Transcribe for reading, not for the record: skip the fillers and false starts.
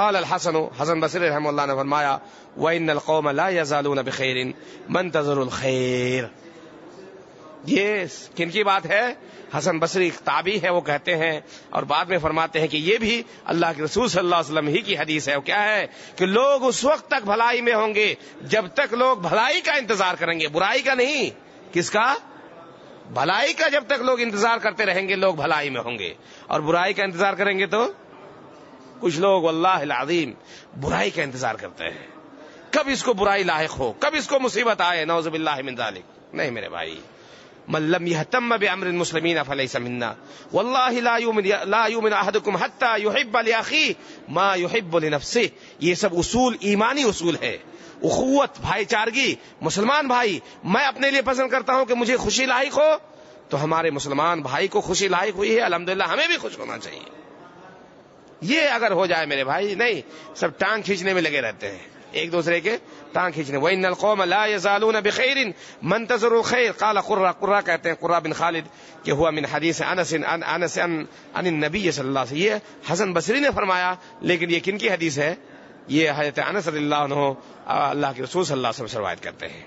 وقال الحسن، حسن بصری رحمہ اللہ نے فرمایا وَإِنَّ الْقَوْمَ لَا يَزَالُونَ بِخَيْرٍ مَنْتَظِرُ الْخَيْرَ. یہ کن کی بات ہے؟ حسن بصری تابعی ہے، وہ کہتے ہیں اور بعد میں فرماتے ہیں کہ یہ بھی اللہ کے رسول صلی اللہ علیہ وسلم ہی کی حدیث ہے. وہ کیا ہے کہ لوگ اس وقت تک بھلائی میں ہوں گے جب تک لوگ بھلائی کا انتظار کریں گے، برائی کا نہیں. کس کا؟ بھلائی کا. جب تک لوگ انتظار کرتے رہیں گے لوگ بھلائی میں ہوں گے، اور برائی کا انتظار کریں گے تو کچھ لوگ واللہ العظیم برائی کا انتظار کرتے ہیں، کب اس کو برائی لاحق ہو، کب اس کو مصیبت آئے، نعوذ باللہ من ذالک. نہیں میرے بھائی، من لم يهتم بأمر المسلمين فليس منا والله لا يؤمن احدكم حتى يحب لاخيه ما يحب لنفسه. یہ سب اصول ایمانی اصول ہے. اخوت، بھائی چارگی. مسلمان بھائی میں اپنے لیے پسند کرتا ہوں کہ مجھے خوشی لاحق ہو، تو ہمارے مسلمان بھائی کو خوشی لاحق ہوئی ہے، الحمدللہ ہمیں بھی خوش ہونا چاہیے. یہ اگر ہو جائے میرے بھائی، نہیں سب ٹانگ کھینچنے میں لگے رہتے ہیں، ایک دوسرے کے ٹانگ کھینچنے. وَإِنَّ الْقَوْمَ لَا يَزَالُونَ بِخَيْرٍ مَنْتَظِرُ الْخَيْرَ. قال قرہ کہتے ہیں، قرہ بن خالد کہ ہوا من حدیث انس عن النبی صلی اللہ علیہ وسلم. یہ حسن بصری نے فرمایا، لیکن یہ کن کی حدیث ہے؟ یہ حضرت انس رضی اللہ عنہ اللہ کے رسول صلی اللہ علیہ وسلم سے روایت کرتے ہیں.